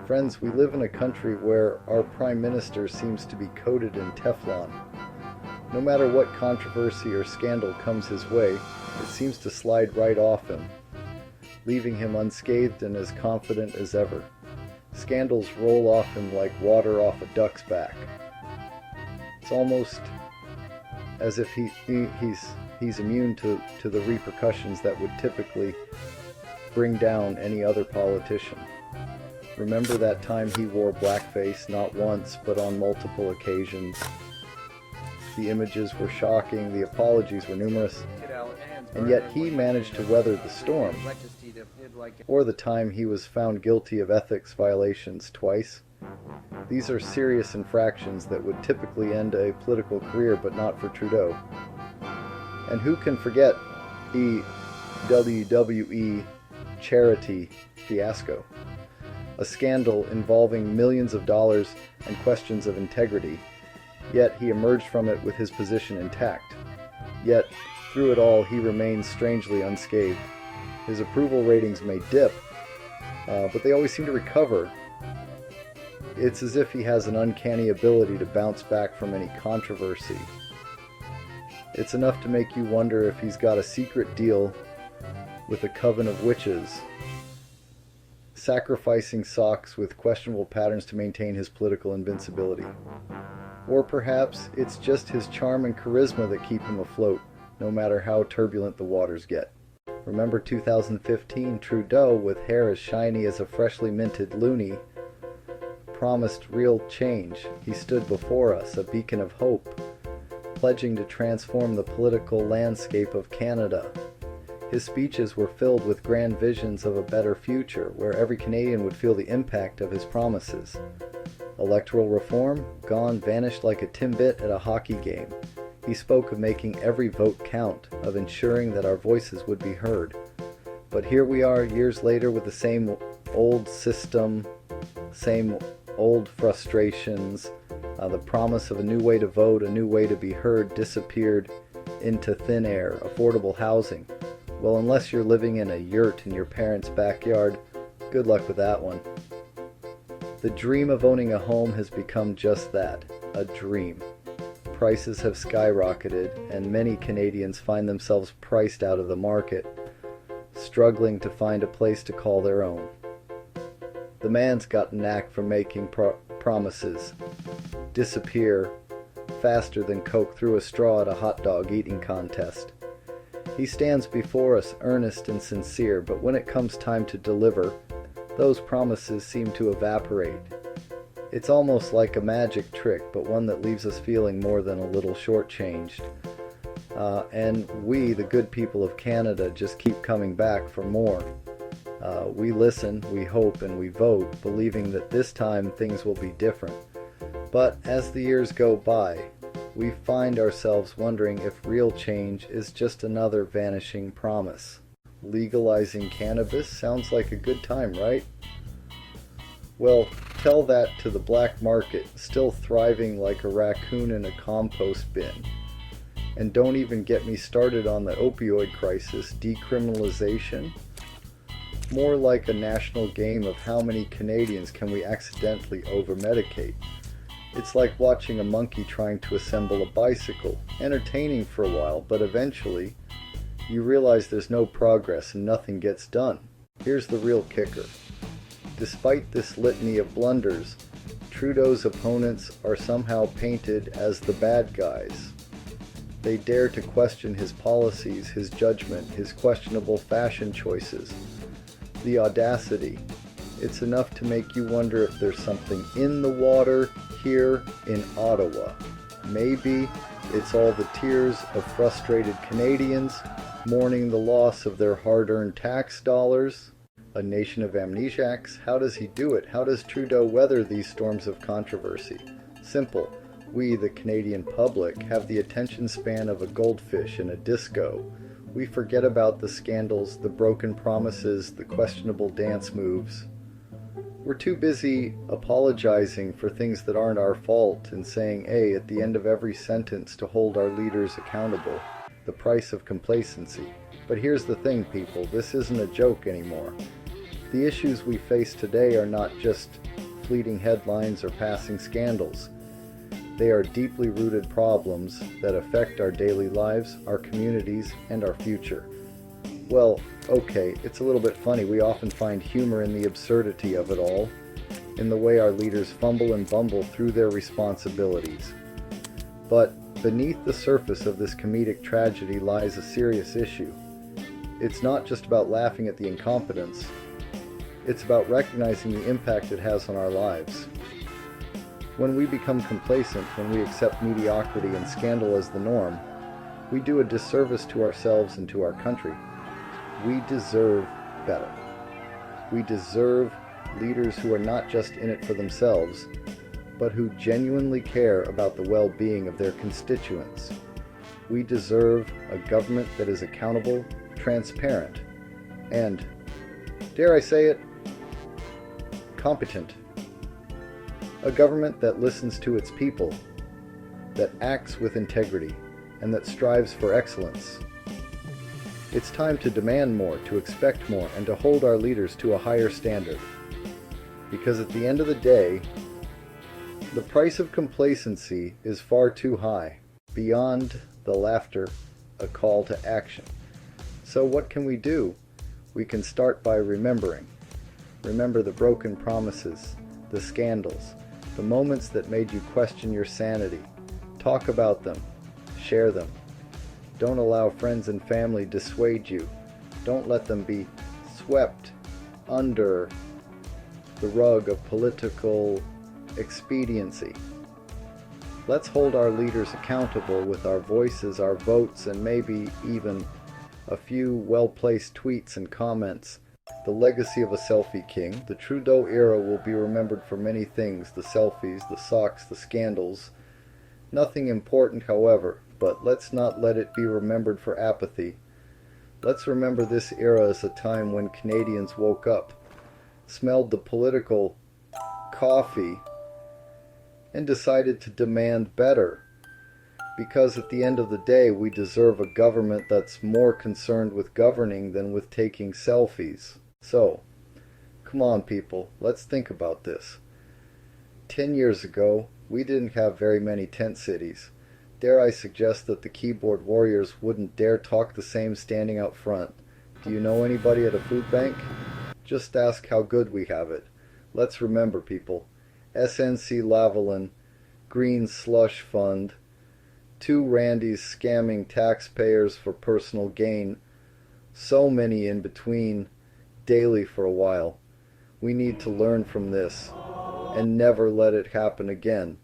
Friends, we live in a country where our Prime Minister seems to be coated in Teflon. No matter what controversy or scandal comes his way, it seems to slide right off him, leaving him unscathed and as confident as ever. Scandals roll off him like water off a duck's back. It's almost as if he's immune to the repercussions that would typically bring down any other politician. Remember that time he wore blackface, not once, but on multiple occasions. The images were shocking, the apologies were numerous, and yet he managed to weather the storm. Or the time he was found guilty of ethics violations twice. These are serious infractions that would typically end a political career, but not for Trudeau. And who can forget the WWE charity fiasco? A scandal involving millions of dollars and questions of integrity, yet he emerged from it with his position intact. Yet, through it all, he remains strangely unscathed. His approval ratings may dip, but they always seem to recover. It's as if he has an uncanny ability to bounce back from any controversy. It's enough to make you wonder if he's got a secret deal with a coven of witches, sacrificing socks with questionable patterns to maintain his political invincibility. Or perhaps it's just his charm and charisma that keep him afloat, no matter how turbulent the waters get. Remember 2015, Trudeau, with hair as shiny as a freshly minted loonie, promised real change. He stood before us, a beacon of hope, pledging to transform the political landscape of Canada. His speeches were filled with grand visions of a better future, where every Canadian would feel the impact of his promises. Electoral reform? Gone, vanished like a timbit at a hockey game. He spoke of making every vote count, of ensuring that our voices would be heard. But here we are years later with the same old system, same old frustrations. The promise of a new way to vote, a new way to be heard disappeared into thin air. Affordable housing. Well, unless you're living in a yurt in your parents' backyard, good luck with that one. The dream of owning a home has become just that, a dream. Prices have skyrocketed, and many Canadians find themselves priced out of the market, struggling to find a place to call their own. The man's got a knack for making promises disappear faster than Coke threw a straw at a hot dog eating contest. He stands before us earnest and sincere, but when it comes time to deliver, those promises seem to evaporate. It's almost like a magic trick, but one that leaves us feeling more than a little shortchanged. And we, the good people of Canada, just keep coming back for more. We listen, we hope, and we vote, believing that this time things will be different. But as the years go by, we find ourselves wondering if real change is just another vanishing promise. Legalizing cannabis sounds like a good time, right? Well, tell that to the black market, still thriving like a raccoon in a compost bin. And don't even get me started on the opioid crisis, decriminalization. More like a national game of how many Canadians can we accidentally over-medicate. It's like watching a monkey trying to assemble a bicycle, entertaining for a while, but eventually you realize there's no progress and nothing gets done. Here's the real kicker. Despite this litany of blunders, Trudeau's opponents are somehow painted as the bad guys. They dare to question his policies, his judgment, his questionable fashion choices. The audacity. It's enough to make you wonder if there's something in the water here in Ottawa. Maybe it's all the tears of frustrated Canadians mourning the loss of their hard-earned tax dollars. A nation of amnesiacs. How does he do it? How does Trudeau weather these storms of controversy? Simple. We, the Canadian public, have the attention span of a goldfish in a disco. We forget about the scandals, the broken promises, the questionable dance moves. We're too busy apologizing for things that aren't our fault and saying "A" at the end of every sentence to hold our leaders accountable. The price of complacency. But here's the thing, people, this isn't a joke anymore. The issues we face today are not just fleeting headlines or passing scandals. They are deeply rooted problems that affect our daily lives, our communities, and our future. Well, okay, it's a little bit funny. We often find humor in the absurdity of it all, in the way our leaders fumble and bumble through their responsibilities. But beneath the surface of this comedic tragedy lies a serious issue. It's not just about laughing at the incompetence. It's about recognizing the impact it has on our lives. When we become complacent, when we accept mediocrity and scandal as the norm, we do a disservice to ourselves and to our country. We deserve better. We deserve leaders who are not just in it for themselves, but who genuinely care about the well-being of their constituents. We deserve a government that is accountable, transparent, and, dare I say it, competent. A government that listens to its people, that acts with integrity, and that strives for excellence. It's time to demand more, to expect more, and to hold our leaders to a higher standard. Because at the end of the day, the price of complacency is far too high. Beyond the laughter, a call to action. So what can we do? We can start by remembering. Remember the broken promises, the scandals, the moments that made you question your sanity. Talk about them. Share them. Don't allow friends and family dissuade you. Don't let them be swept under the rug of political expediency. Let's hold our leaders accountable with our voices, our votes, and maybe even a few well-placed tweets and comments. The legacy of a selfie king. The Trudeau era will be remembered for many things, the selfies, the socks, the scandals. Nothing important, however, but let's not let it be remembered for apathy. Let's remember this era as a time when Canadians woke up, smelled the political coffee, and decided to demand better. Because at the end of the day, we deserve a government that's more concerned with governing than with taking selfies. So, come on people, let's think about this. 10 years ago, we didn't have very many tent cities. Dare I suggest that the keyboard warriors wouldn't dare talk the same standing out front. Do you know anybody at a food bank? Just ask how good we have it. Let's remember, people. SNC Lavalin, Green Slush Fund, two Randys scamming taxpayers for personal gain, so many in between, daily for a while. We need to learn from this and never let it happen again.